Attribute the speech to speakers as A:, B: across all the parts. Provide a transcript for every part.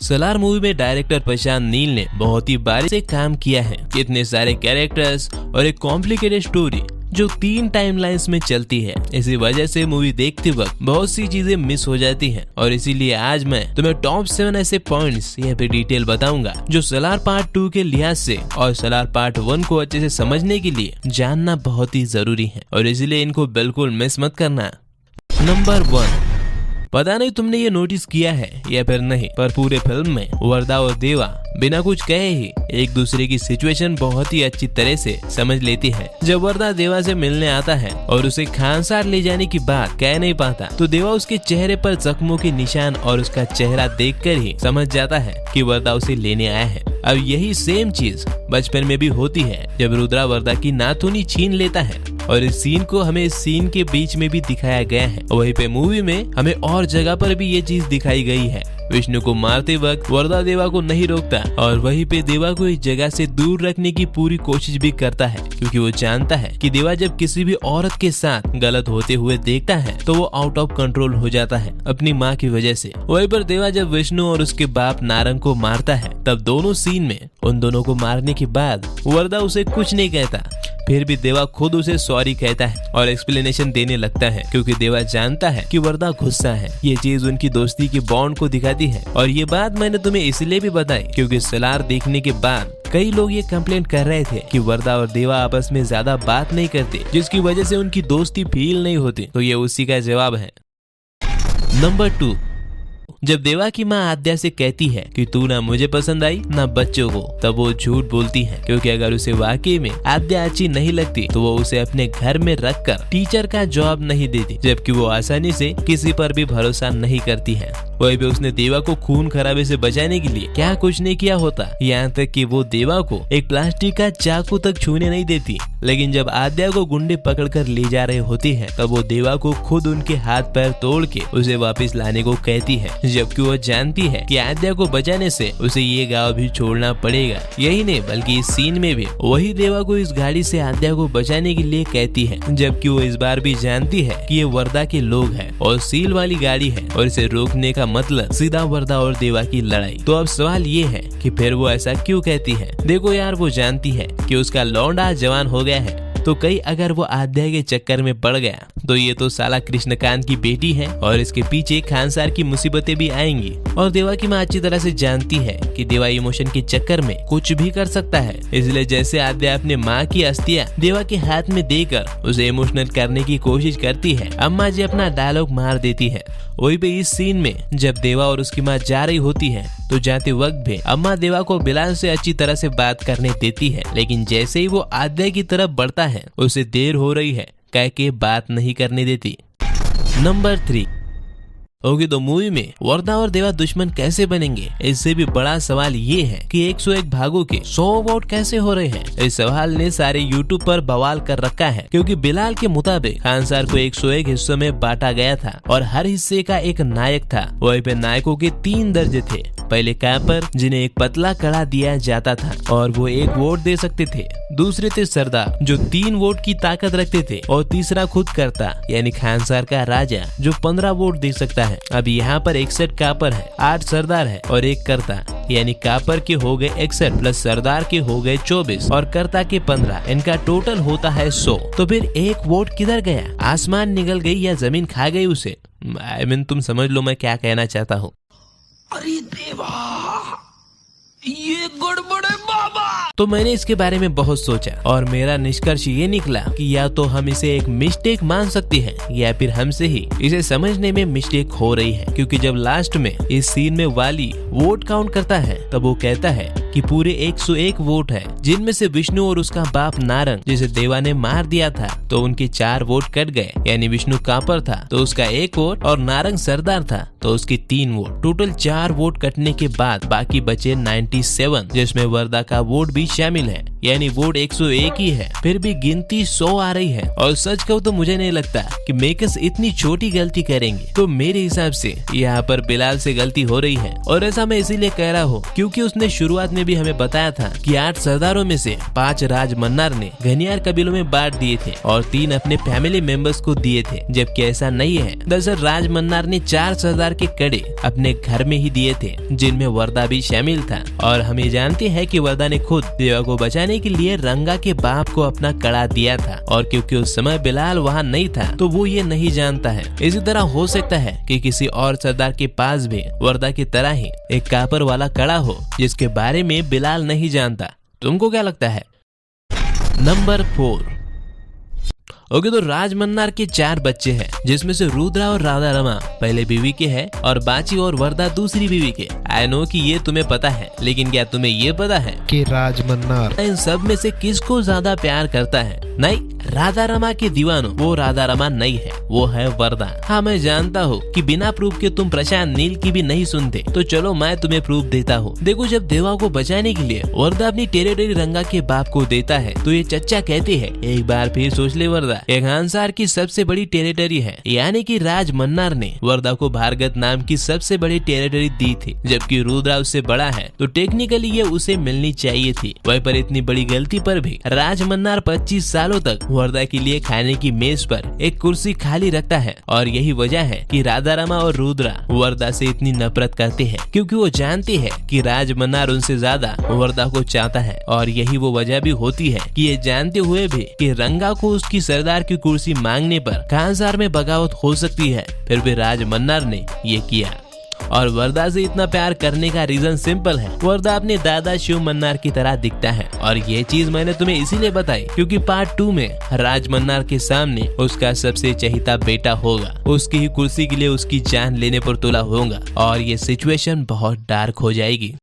A: Salaar movie में director Prashanth Neel ने बहुत ही बारीकी से काम किया है। इतने सारे कैरेक्टर्स और एक कॉम्प्लिकेटेड स्टोरी जो 3 टाइमलाइंस में चलती है। इसी वजह से मूवी देखते वक्त बहुत सी चीजें मिस हो जाती हैं और इसीलिए आज मैं तुम्हें टॉप 7 ऐसे पॉइंट्स यहाँ पे डिटेल बताऊंगा जो सलार पार्ट 2 के लिहाज से और सलार पार्ट 1 को अच्छे से समझने के लिए जानना बहुत ही जरूरी है और इसीलिए इनको बिल्कुल मिस मत करना। नंबर 1, पता नहीं तुमने ये नोटिस किया है या फिर नहीं, पर पूरे फिल्म में वर्दा और देवा बिना कुछ कहे ही एक दूसरे की सिचुएशन बहुत ही अच्छी तरह से समझ लेती है। जब वर्दा देवा से मिलने आता है और उसे खानसार ले जाने की बात कह नहीं पाता तो देवा उसके चेहरे पर जख्मों के निशान और उसका चेहरा देखकर ही समझ जाता है कि वर्दा उसे लेने आया है। अब यही सेम चीज बचपन में भी होती है जब रुद्रा वर्दा की नाथुनी छीन लेता है और इस सीन को हमें इस सीन के बीच में भी दिखाया गया है। वहीं पे मूवी में हमें और जगह पर भी ये चीज दिखाई गई है। विष्णु को मारते वक्त वर्दा देवा को नहीं रोकता और वहीं पे देवा को इस जगह से दूर रखने की पूरी कोशिश भी करता है क्योंकि वो जानता है कि देवा जब किसी भी औरत के साथ गलत होते हुए देखता है तो वो आउट ऑफ कंट्रोल हो जाता है अपनी माँ की वजह से। वहीं पर देवा जब विष्णु और उसके बाप नारंग को मारता है तब दोनों सीन में उन दोनों को मारने के बाद वर्दा उसे कुछ नहीं कहता, फिर भी देवा खुद उसे सॉरी कहता है और एक्सप्लेनेशन देने लगता है क्योंकि देवा जानता है कि वर्दा गुस्सा है। ये चीज उनकी दोस्ती के बॉन्ड को दिखाती है और ये बात मैंने तुम्हें इसलिए भी बताई क्योंकि सलार देखने के बाद कई लोग ये कंप्लेंट कर रहे थे कि वर्दा और देवा आपस में ज्यादा बात नहीं करते जिसकी वजह से उनकी दोस्ती फील नहीं होती, तो ये उसी का जवाब है। नंबर 2, जब देवा की माँ आद्या से कहती है कि तू ना मुझे पसंद आई ना बच्चों को, तब वो झूठ बोलती है क्योंकि अगर उसे वाकई में आद्या अच्छी नहीं लगती तो वो उसे अपने घर में रखकर टीचर का जॉब नहीं देती, जबकि वो आसानी से किसी पर भी भरोसा नहीं करती है। वही भी उसने देवा को खून खराबे से बचाने के लिए क्या कुछ नहीं किया होता, यहाँ तक कि वो देवा को एक प्लास्टिक का चाकू तक छूने नहीं देती। लेकिन जब आद्या को गुंडे पकड़कर ले जा रहे होती है तब वो देवा को खुद उनके हाथ पैर तोड़ के उसे वापस लाने को कहती है, जबकि वो जानती है कि आद्या को बचाने से उसे ये गांव भी छोड़ना पड़ेगा। यही नहीं बल्कि इस सीन में भी वही देवा को इस गाड़ी से आद्या को बचाने के लिए कहती है, जबकि वो इस बार भी जानती है कि ये वर्दा के लोग हैं और सील वाली गाड़ी है और इसे रोकने का मतलब सीधा वर्दा और देवा की लड़ाई। तो अब सवाल ये है कि फिर वो ऐसा क्यों कहती है? देखो यार, वो जानती है कि उसका लौंडा जवान हो गया है तो कहीं अगर वो आद्या के चक्कर में पड़ गया तो ये तो साला कृष्णकांत की बेटी है और इसके पीछे खानसार की मुसीबतें भी आएंगी। और देवा की माँ अच्छी तरह से जानती है कि देवा इमोशन के चक्कर में कुछ भी कर सकता है, इसलिए जैसे आद्या अपने माँ की अस्थियां देवा के हाथ में देकर उसे इमोशनल करने की कोशिश करती है, अम्मा जी अपना डायलॉग मार देती है। वही पे इस सीन में जब देवा और उसकी माँ जा रही होती है तो जाते वक्त भी अम्मा देवा को बिलाल से अच्छी तरह से बात करने देती है, लेकिन जैसे ही वो आद्या की तरफ बढ़ता है उसे देर हो रही है कह के बात नहीं करने देती। नंबर 3, ओके, तो मूवी में वर्दा और देवा दुश्मन कैसे बनेंगे? इससे भी बड़ा सवाल ये है कि 101 भागों के 100 वोट कैसे हो रहे हैं? इस सवाल ने सारे यूट्यूब पर बवाल कर रखा है क्योंकि बिलाल के मुताबिक खानसार को 101 हिस्सों में बांटा गया था और हर हिस्से का एक नायक था। वहीं पे नायकों के 3 दर्जे थे। पहले कैपर जिन्हें एक पतला कड़ा दिया जाता था और वो 1 वोट दे सकते थे। दूसरे थे सरदार जो 3 वोट की ताकत रखते थे और तीसरा खुद करता यानी खानसार का राजा जो 15 वोट दे सकता है। अब यहाँ पर 61 कापर है, 8 सरदार है और 1 करता, यानी कापर के हो गए 61 प्लस सरदार के हो गए 24 और करता के 15, इनका टोटल होता है 100। तो फिर 1 वोट किधर गया? आसमान निकल गई या जमीन खा गई उसे? I mean, तुम समझ लो मैं क्या कहना चाहता हूँ।
B: अरे देवा, ये गड़बड़ है बाबा।
A: तो मैंने इसके बारे में बहुत सोचा और मेरा निष्कर्ष ये निकला कि या तो हम इसे एक मिस्टेक मान सकते हैं या फिर हमसे ही इसे समझने में मिस्टेक हो रही है, क्योंकि जब लास्ट में इस सीन में वाली वोट काउंट करता है तब वो कहता है कि पूरे 101 वोट है, जिनमें से विष्णु और उसका बाप नारंग जिसे देवा ने मार दिया था तो उनके 4 वोट कट गए, यानी विष्णु कापर था तो उसका 1 वोट और नारंग सरदार था तो उसके 3 वोट। टोटल 4 वोट कटने के बाद बाकी बचे 97, जिसमें वर्दा का वोट भी शामिल है, यानी वोट 101 ही है, फिर भी गिनती 100 आ रही है। और सच कहूं तो मुझे नहीं लगता कि मेकर्स इतनी छोटी गलती करेंगे। तो मेरे हिसाब से यहाँ पर बिलाल से गलती हो रही है। और ऐसा मैं इसीलिए कह रहा हूँ क्योंकि उसने शुरुआत में भी हमें बताया था कि 8 सरदारों में से 5 राज मन्नार ने घनियार कबीलों में बांट दिए थे और 3 अपने फैमिली मेंबर्स को दिए थे, जबकि ऐसा नहीं है। दरअसल राज मन्नार ने 4 सरदार के कड़े अपने घर में ही दिए थे, जिनमें वरदा भी शामिल था। और हम ये जानते हैं कि वरदा ने खुद देवा को बचाने के लिए रंगा के बाप को अपना कड़ा दिया था। और क्योंकि उस समय बिलाल वहाँ नहीं था तो वो ये नहीं जानता है। इसी तरह हो सकता है कि किसी और सरदार के पास भी वरदा की तरह ही एक कापर वाला कड़ा हो जिसके बारे में बिलाल नहीं जानता। तुमको क्या लगता है? नंबर 4। ओके, तो राज मन्नार के 4 बच्चे हैं, जिसमें से रुद्रा और राधा रमा पहले बीवी के हैं और बाची और वरदा दूसरी बीवी के। आई नो कि ये तुम्हें पता है, लेकिन क्या तुम्हें ये पता है
C: कि राज मन्नार
A: इन सब में से किसको ज्यादा प्यार करता है? नहीं, राधा रमा के दीवानो वो राधा रमा नहीं है, वो है वरदा। हाँ, मैं जानता हूँ कि बिना प्रूफ के तुम प्रशांत नील की भी नहीं सुनते, तो चलो मैं तुम्हें प्रूफ देता हूँ। देखो, जब देवा को बचाने के लिए वरदा अपनी टेरिटरी रंगा के बाप को देता है तो ये चच्चा कहते हैं, एक बार फिर सोच ले वरदा, एक अंसार की सबसे बड़ी टेरिटरी है, यानी कि राज मन्नार ने वरदा को भारगत नाम की सबसे बड़ी टेरिटरी दी थी, जबकि रुद्रा उससे बड़ा है तो टेक्निकली ये उसे मिलनी चाहिए थी। वहीं पर इतनी बड़ी गलती पर भी राज मन्नार 25 सालों तक वरदा के लिए खाने की मेज पर एक कुर्सी खाली रखता है। और यही वजह है कि राधा रमा और रुद्रा वरदा से इतनी नफरत करते हैं, क्योंकि वो जानते हैं कि राज मन्नार उनसे ज्यादा वरदा को चाहता है। और यही वो वजह भी होती है कि ये जानते हुए भी कि रंगा को उसकी सरदार की कुर्सी मांगने पर खानसार में बगावत हो सकती है, फिर भी राज मन्नार ने ये किया। और वरदा से इतना प्यार करने का रीजन सिंपल है, वरदा अपने दादा शिव मन्नार की तरह दिखता है। और ये चीज मैंने तुम्हें इसीलिए बताई क्योंकि पार्ट 2 में राज मन्नार के सामने उसका सबसे चहेता बेटा होगा, उसकी ही कुर्सी के लिए उसकी जान लेने पर तुला होगा और ये सिचुएशन बहुत डार्क हो जाएगी।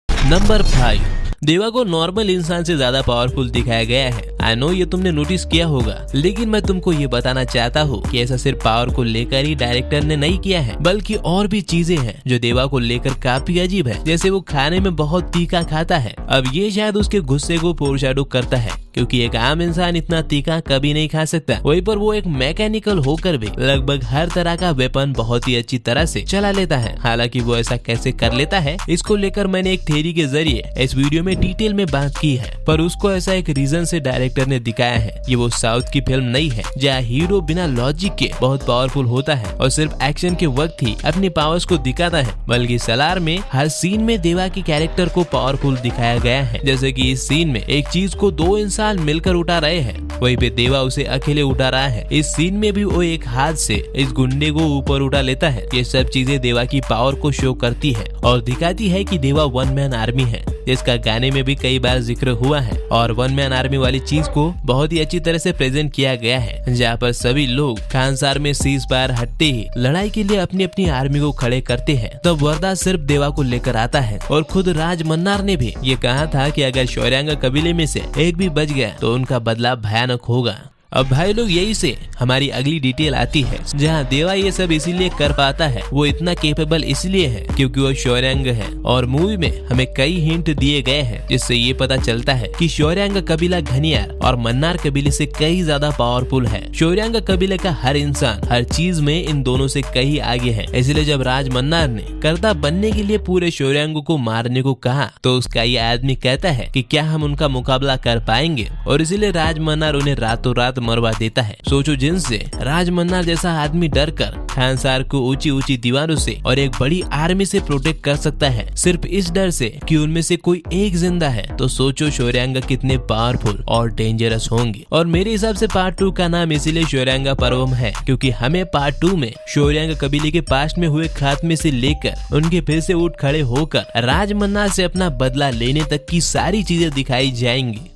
A: नंबर 5, देवा को नॉर्मल इंसान से ज्यादा पावरफुल दिखाया गया है। आई नो ये तुमने नोटिस किया होगा, लेकिन मैं तुमको ये बताना चाहता हूँ कि ऐसा सिर्फ पावर को लेकर ही डायरेक्टर ने नहीं किया है, बल्कि और भी चीजें हैं जो देवा को लेकर काफी अजीब है। जैसे वो खाने में बहुत तीखा खाता है। अब ये शायद उसके गुस्से को फोरशैडो करता है, क्योंकि एक आम इंसान इतना तीखा कभी नहीं खा सकता। वहीं पर वो एक मैकेनिकल होकर भी लगभग हर तरह का वेपन बहुत ही अच्छी तरह से चला लेता है। हालांकि वो ऐसा कैसे कर लेता है, इसको लेकर मैंने एक थ्योरी के जरिए इस वीडियो में डिटेल में बात की है, पर उसको ऐसा एक रीजन से डायरेक्टर ने दिखाया है। ये वो साउथ की फिल्म नहीं है जहाँ हीरो बिना लॉजिक के बहुत पावरफुल होता है और सिर्फ एक्शन के वक्त ही अपनी पावर्स को दिखाता है, बल्कि सलार में हर सीन में देवा के कैरेक्टर को पावरफुल दिखाया गया है। जैसे कि इस सीन में एक चीज को 2 इंसान मिलकर उठा रहे हैं, वहीं पे देवा उसे अकेले उठा रहा है। इस सीन में भी वो एक हाथ से इस गुंडे को ऊपर उठा लेता है। ये सब चीजें देवा की पावर को शो करती है और दिखाती है कि देवा 1 मैन आर्मी है, जिसका गाने में भी कई बार जिक्र हुआ है। और 1 मैन आर्मी वाली चीज को बहुत ही अच्छी तरह से प्रेजेंट किया गया है, जहाँ पर सभी लोग खानसार में सीज फायर हटते ही लड़ाई के लिए अपनी अपनी आर्मी को खड़े करते हैं। तब वरदा सिर्फ देवा को लेकर आता है और खुद राज मन्नार ने भी ये कहा था कि अगर शौर्यांगा कबीले में से एक भी बच गया तो उनका बदला भयानक होगा। अब भाई लोग, यही से हमारी अगली डिटेल आती है, जहाँ देवा ये सब इसीलिए कर पाता है, वो इतना केपेबल इसलिए है क्योंकि वो शौर्यांग है। और मूवी में हमें कई हिंट दिए गए हैं जिससे ये पता चलता है कि शौर्यांग कबीला घनियार और मन्नार कबीले से कई ज्यादा पावरफुल है। शौर्यांग कबीले का हर इंसान हर चीज में इन दोनों से कहीं आगे है। इसलिए जब राज मन्नार ने कर्ता बनने के लिए पूरे शौर्यांग को मारने को कहा तो उसका ये आदमी कहता है कि क्या हम उनका मुकाबला कर पाएंगे, और इसीलिए राज मन्नार उन्हें रातों रात मरवा देता है। सोचो, जिनसे राज मन्नार जैसा आदमी डर कर खानसार को ऊंची ऊंची दीवारों से और एक बड़ी आर्मी से प्रोटेक्ट कर सकता है, सिर्फ इस डर से कि उनमें से कोई एक जिंदा है, तो सोचो शौर्यांगा कितने पावरफुल और डेंजरस होंगे। और मेरे हिसाब से पार्ट 2 का नाम इसीलिए शौर्यांगा पर्वम है, क्योंकि हमें पार्ट 2 में शौर्यांगा कबीले के पास्ट में हुए खात्मे से लेकर उनके फिर से उठ खड़े होकर राज मन्नार से अपना बदला लेने तक की सारी चीजें दिखाई जाएंगी।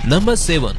A: नंबर 7,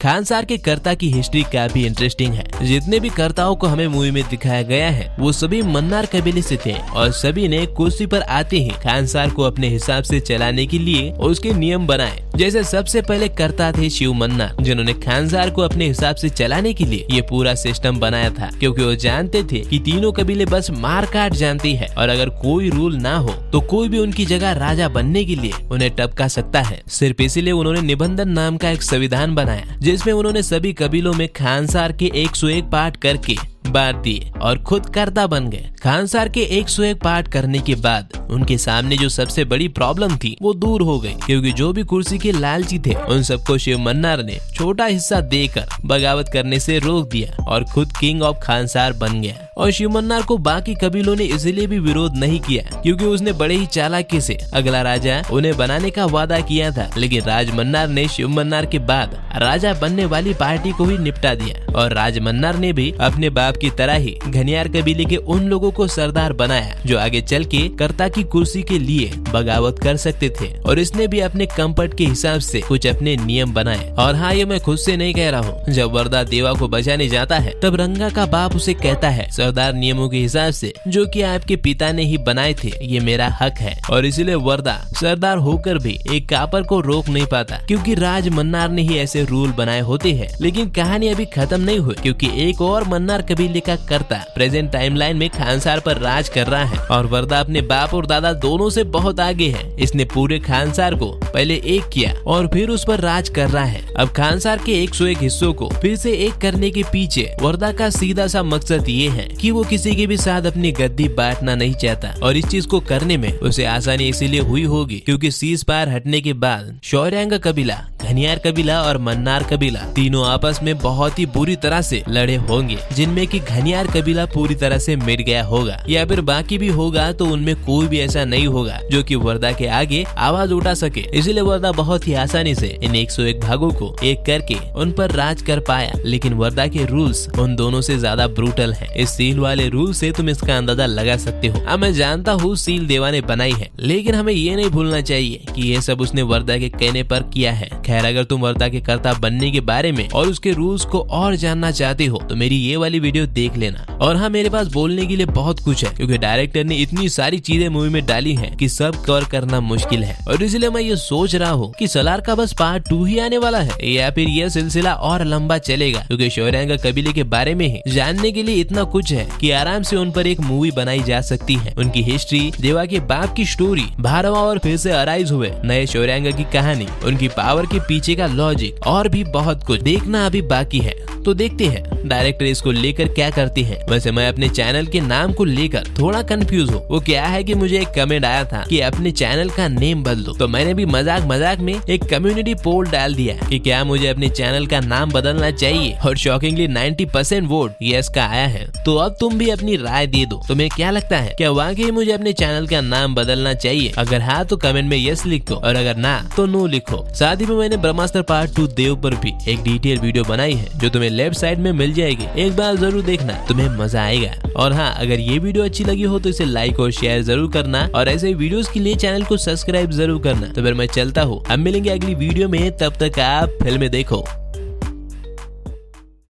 A: खानसार के कर्ता की हिस्ट्री काफी इंटरेस्टिंग है। जितने भी कर्ताओं को हमें मूवी में दिखाया गया है वो सभी मन्नार कबीले से थे और सभी ने कुर्सी पर आते ही खानसार को अपने हिसाब से चलाने के लिए उसके नियम बनाए। जैसे सबसे पहले कर्ता थे शिव मन्नार, जिन्होंने खानसार को अपने हिसाब से चलाने के लिए ये पूरा सिस्टम बनाया था, क्योंकि वो जानते थे कि तीनों कबीले बस मार काट जानती है और अगर कोई रूल ना हो तो कोई भी उनकी जगह राजा बनने के लिए उन्हें टपका सकता है। सिर्फ इसीलिए उन्होंने निबंधन नाम का एक संविधान बनाया, जिसमें उन्होंने सभी कबीलों में खानसार के 101 पाठ करके बांट दिए और खुद कर्ता बन गए। खानसार के 101 पाठ करने के बाद उनके सामने जो सबसे बड़ी प्रॉब्लम थी वो दूर हो गई, क्योंकि जो भी कुर्सी के लालची थे उन सबको शिव मन्नार ने छोटा हिस्सा देकर बगावत करने से रोक दिया और खुद किंग ऑफ खानसार बन गया। और शिव मन्नार को बाकी कबीलों ने इसलिए भी विरोध नहीं किया, क्योंकि उसने बड़े ही चालाकी से अगला राजा उन्हें बनाने का वादा किया था। लेकिन राज मन्नार ने शिव मन्नार के बाद राजा बनने वाली पार्टी को भी निपटा दिया और राज मन्नार ने भी अपने बाप की तरह ही घनियार कबीले के उन लोगों को सरदार बनाया जो आगे चल के कर्ता की कुर्सी के लिए बगावत कर सकते थे। और इसने भी अपने कंफर्ट के हिसाब से कुछ अपने नियम बनाए। और हाँ, ये मैं खुद से नहीं कह रहा हूँ। जब वरदा देवा को बचाने जाता है तब रंगा का बाप उसे कहता है, सरदार नियमों के हिसाब से जो कि आपके पिता ने ही बनाए थे, ये मेरा हक है। और इसीलिए वरदा सरदार होकर भी एक कापर को रोक नहीं पाता, क्योंकि राज मन्नार ने ही ऐसे रूल बनाए होते हैं। लेकिन कहानी अभी खत्म नहीं हुई, क्योंकि एक और मन्नार कबीले का कर्ता प्रेजेंट टाइमलाइन में खानसार पर राज कर रहा है और वरदा अपने बाप और दादा दोनों से बहुत आगे है। इसने पूरे खानसार को पहले एक किया और फिर उस पर राज कर रहा है। अब खानसार के 101 हिस्सों को फिर से एक करने के पीछे वरदा का सीधा सा मकसद ये है कि वो किसी के भी साथ अपनी गद्दी बांटना नहीं चाहता। और इस चीज को करने में उसे आसानी इसीलिए हुई होगी क्योंकि सीज फायर हटने के बाद शौर्यांग कबीला, घनियार कबीला और मन्नार कबीला तीनों आपस में बहुत ही बुरी तरह से लड़े होंगे, जिनमें कि घनियार कबीला पूरी तरह से मिट गया होगा या फिर बाकी भी होगा, तो उनमें कोई भी ऐसा नहीं होगा जो कि वरदा के आगे आवाज उठा सके। इसलिए वरदा बहुत ही आसानी से इन 101 भागों को एक करके उन पर राज कर पाया। लेकिन वरदा के रूल्स उन दोनों से ज्यादा ब्रूटल हैं। इस सील वाले रूल से तुम इसका अंदाजा लगा सकते हो। अब मैं जानता हूँ सील देवा ने बनाई है, लेकिन हमें ये नहीं भूलना चाहिए कि ये सब उसने वरदा के कहने पर किया है। खैर, अगर तुम वरदा के कर्ता बनने के बारे में और उसके रूल्स को और जानना चाहते हो तो मेरी ये वाली वीडियो देख लेना। और हाँ, मेरे पास बोलने के लिए बहुत कुछ है, क्योंकि डायरेक्टर ने इतनी सारी चीजें मूवी में डाली हैं कि सब कवर करना मुश्किल है। और इसलिए मैं ये सोच रहा हूँ कि सलार का बस पार्ट 2 ही आने वाला है या फिर यह सिलसिला और लंबा चलेगा, क्योंकि शौर्यांग कबीले के बारे में ही जानने के लिए इतना कुछ है कि आराम से उन पर एक मूवी बनाई जा सकती है। उनकी हिस्ट्री, देवा के बाप की स्टोरी, भारवा और फिर से अराइज हुए नए शौर्यांग की कहानी, उनकी पावर के पीछे का लॉजिक और भी बहुत कुछ देखना अभी बाकी है। तो देखते हैं डायरेक्टर इसको लेकर क्या करती है। वैसे मैं अपने चैनल के नाम को लेकर थोड़ा कंफ्यूज हूँ। वो क्या है कि मुझे एक कमेंट आया था कि अपने चैनल का नेम बदलो, तो मैंने भी मजाक में एक कम्युनिटी पोल डाल दिया कि क्या मुझे अपने चैनल का नाम बदलना चाहिए, और शॉकिंगली 90% वोट यस का आया है। तो अब तुम भी अपनी राय दे दो, तुम्हें क्या लगता है, क्या वाकई मुझे अपने चैनल का नाम बदलना चाहिए? अगर हाँ तो कमेंट में यस लिखो और अगर ना तो नो लिखो। साथ ही में मैंने ब्रह्मास्त्र पार्ट 2 देव पर भी एक डिटेल वीडियो बनाई है जो तुम्हें लेफ्ट साइड में मिल जाएगी। एक बार जरूर देखना, तुम्हें मजा आएगा। और हाँ, अगर ये वीडियो अच्छी लगी हो तो इसे लाइक और शेयर जरूर करना और ऐसे वीडियोस के लिए चैनल को सब्सक्राइब जरूर करना। तो फिर मैं चलता हूँ, अब मिलेंगे अगली वीडियो में, तब तक आप फिल्में देखो।